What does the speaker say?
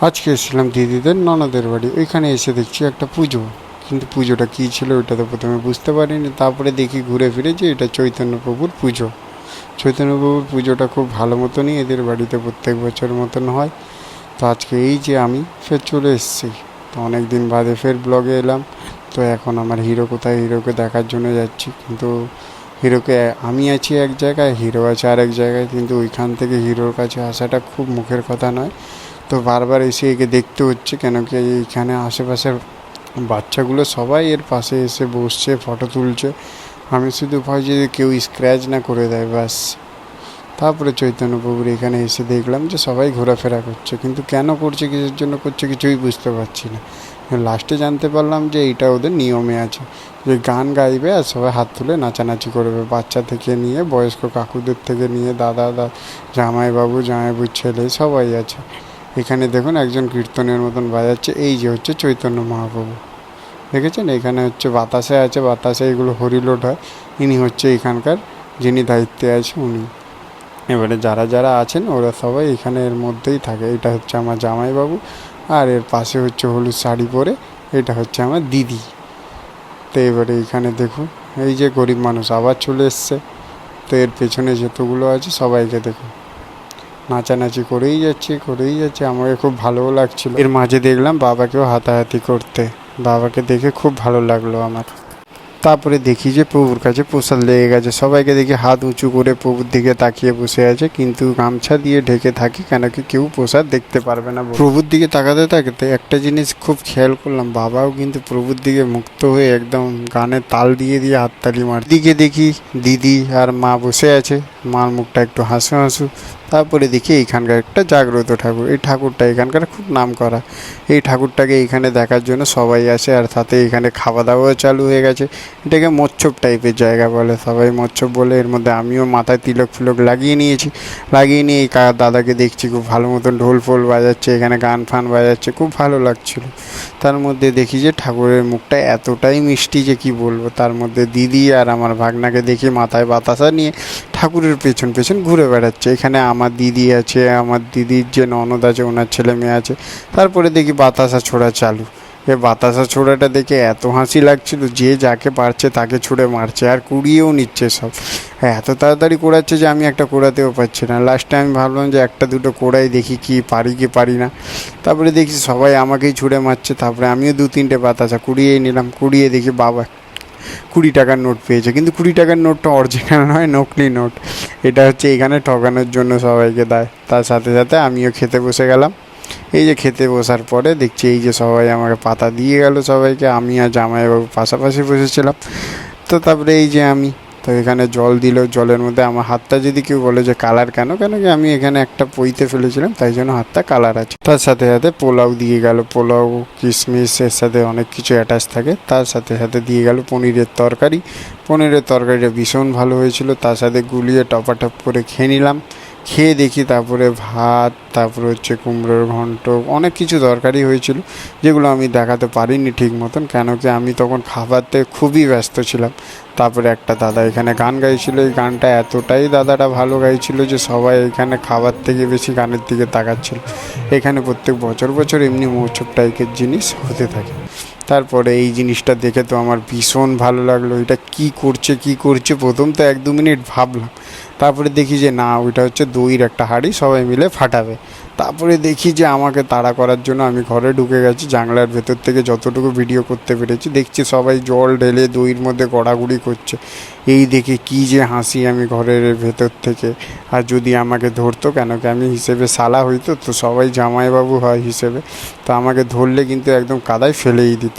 আজকে এসেছিলাম দিদিদের ননদের বাড়ি। ওইখানে এসে দেখছি একটা পুজো, কিন্তু পুজোটা কী ছিল ওইটা তো প্রথমে বুঝতে পারিনি। তারপরে দেখি ঘুরে ফিরে যে এটা চৈতন্যপ্রভুর পুজো। চৈতন্যপ্রভুর পুজোটা খুব ভালো মতনই এদের বাড়িতে প্রত্যেক বছর মতন হয়। তো আজকে এই যে আমি ফের চলে এসেছি, তো অনেক দিন বাদে ফের ব্লগে এলাম। তো এখন আমার হিরো কোথায়, হিরোকে দেখার জন্য যাচ্ছি। কিন্তু হিরোকে, আমি আছি এক জায়গায়, হিরো আছে আর এক জায়গায়, কিন্তু ওইখান থেকে হিরোর কাছে আসাটা খুব মুখের কথা নয়। তো বারবার এসে একে দেখতে হচ্ছে, কেন কি এইখানে আশেপাশের বাচ্চাগুলো সবাই এর পাশে এসে বসছে, ফটো তুলছে। আমি শুধু ভয় যে কেউ স্ক্র্যাচ না করে দেয়, ব্যাস। তারপরে চৈতন্যপ্রভুর এখানে এসে দেখলাম যে সবাই ঘোরাফেরা করছে, কিন্তু কেন করছে, কিসের জন্য করছে, কিছুই বুঝতে পারছি না। লাস্টে জানতে পারলাম যে এইটা ওদের নিয়মে আছে, যে গান গাইবে আর সবাই হাত তুলে নাচানাচি করবে, বাচ্চা থেকে নিয়ে বয়স্ক কাকুদের থেকে নিয়ে দাদা জামাইবাবু জামাইবাবুর ছেলে সবাই আছে। এখানে দেখুন একজন কীর্তনের মতন বাজাচ্ছে, এই যে হচ্ছে চৈতন্য মহাপ্রভু। দেখেছেন এখানে হচ্ছে বাতাসে আছে, বাতাসে এগুলো হরিলোড হয়। ইনি হচ্ছে এখানকার যিনি দায়িত্বে আছে উনি। এবারে যারা যারা আছেন ওরা সবাই এখানে এর মধ্যেই থাকে। এটা হচ্ছে আমার জামাইবাবু, আর এর পাশে হচ্ছে হলুদ শাড়ি পরে এটা হচ্ছে আমার দিদি। তো এবারে এখানে দেখুন এই যে গরিব মানুষ আবার চলে এসছে। তো এর পেছনে যতগুলো আছে সবাইকে দেখুন নাচানাচি করেই যাচ্ছে। আমাকে খুব ভালোও লাগছিল। এর মাঝে দেখলাম বাবাকেও হাতাহাতি করতে, বাবাকে দেখে খুব ভালো লাগলো আমার। তারপরে দেখি যে প্রভুর কাছে প্রসাদ লেগে গেছে, সবাইকে দেখি হাত উঁচু করে প্রভুর দিকে তাকিয়ে বসে আছে, কিন্তু গামছা দিয়ে ঢেকে থাকে, কেন কি কেউ প্রসাদ দেখতে পারবে না। প্রভুর দিকে তাকাতে তাকাতে একটা জিনিস খুব খেয়াল করলাম, বাবাও কিন্তু প্রভুর দিকে মুক্ত হয়ে একদম গানে তাল দিয়ে দিয়ে হাততালি মার। দিকে দেখি দিদি আর মা বসে আছে, মার মুখটা একটু হাসু হাসু। তারপরে দেখি এইখানকার একটা জাগ্রত ঠাকুর, এই ঠাকুরটা এখানকার খুব নাম করা। এই ঠাকুরটাকে এইখানে দেখার জন্য সবাই আসে, আর সাথে এখানে খাওয়া দাওয়াও চালু হয়ে গেছে। এটাকে মচ্ছব টাইপের জায়গা বলে, সবাই মচ্ছব বলে। এর মধ্যে আমিও মাথায় তিলক ফিলক লাগিয়ে নিয়েছি। লাগিয়ে নিয়ে এই দাদাকে দেখছি খুব ভালো মতন ঢোল ফোল বাজাচ্ছে, এখানে গান ফান বাজাচ্ছে, খুব ভালো লাগছিল। তার মধ্যে দেখি যে ঠাকুরের মুখটা এতটাই মিষ্টি যে কি বলবো। তার মধ্যে দিদি আর আমার ভাগনাকে দেখি মাথায় বাতাসা নিয়ে ঠাকুরের পেছন পেছন ঘুরে বেড়াচ্ছে। এখানে আমার দিদি আছে, আমার দিদির যে ননদ আছে ওনার ছেলে মেয়ে আছে। তারপরে দেখি বাতাসা ছোড়া চালু। এই বাতাসা ছোড়াটা দেখে এত হাসি লাগছিল, যে যাকে পারছে তাকে ছুঁড়ে মারছে আর কুড়িয়েও নিচ্ছে সব। এত তাড়াতাড়ি কোড়াচ্ছে যে আমি একটা কোড়াতেও পারছি না। লাস্টে আমি ভাবলাম যে একটা দুটো কোড়াই দেখি কি পারি কি পারি না। তারপরে দেখি সবাই আমাকেই ছুঁড়ে মারছে। তারপরে আমিও দু তিনটে বাতাসা কুড়িয়েই নিলাম। কুড়িয়ে দেখি বাবা 20 টাকার নোট পেয়েছে, কিন্তু 20 টাকার নোটটা অরিজিনাল নয়, নকলি নোট। এটা হচ্ছে এখানে ঠকানোর জন্য সবাইকে দেয়। তার সাথে সাথে আমিও খেতে বসে গেলাম। এই যে খেতে বসার পরে দেখছি এই যে সবাই আমাকে পাতা দিয়ে গেল সবাইকে, আমি আর জামাইবাবু পাশাপাশি বসেছিলাম। তো তারপরে এই যে আমি, তো এখানে জল দিল, জলের মধ্যে আমার হাতটা যদি কেউ বলে যে কালার কেন, কেন কি আমি এখানে একটা পইতে ফেলেছিলাম, তাই জন্য হাতটা কালার আছে। তার সাথে সাথে পোলাও দিয়ে গেল, পোলাও কিশমিশ এর সাথে অনেক কিছু অ্যাটাচ থাকে। তার সাথে সাথে দিয়ে গেল পনিরের তরকারি। পনিরের তরকারিটা ভীষণ ভালো হয়েছিল, তার সাথে গুলিয়ে টপাটপ করে খেয়ে নিলাম। খেয়ে দেখি তারপরে ভাত, তারপরে হচ্ছে কুমড়োর ঘন্ট, অনেক কিছু তরকারি হয়েছিল, যেগুলো আমি দেখাতে পারিনি ঠিক মতন, কেন কি আমি তখন খাবারতে খুবই ব্যস্ত ছিলাম। তারপরে একটা দাদা এখানে গান গাইছিল, এই গানটা এতটাই দাদাটা ভালো গাইছিল যে সবাই এখানে খাবার থেকে বেশি গানের দিকে তাকাচ্ছিল। এখানে প্রত্যেক বছর বছর এমনি মহোৎসব টাইপের জিনিস হতে থাকে। তারপরে এই জিনিসটা দেখে তো আমার ভীষণ ভালো লাগলো। এটা কি করছে প্রথম তো 1-2 মিনিট ভাবলাম। তারপরে দেখি যে না, ওইটা হচ্ছে দইয়ের একটা হাঁড়ি, সবাই মিলে ফাটাবে। তারপরে দেখি যে আমাকে তাড়া করার জন্য আমি ঘরে ঢুকে গেছি। জানলার ভেতর থেকে যতটুকু ভিডিও করতে পেরেছি দেখছি সবাই জল ঢেলে দইয়ের মধ্যে গড়াগড়ি করছে। এই দেখে কি যে হাসি আমি ঘরের ভেতর থেকে। আর যদি আমাকে ধরতো, কেন কি আমি হিসেবে শালা হইতো, তো সবাই জামাইবাবু হয় হিসেবে, তো আমাকে ধরলে কিন্তু একদম কাদায় ফেলেই দিত।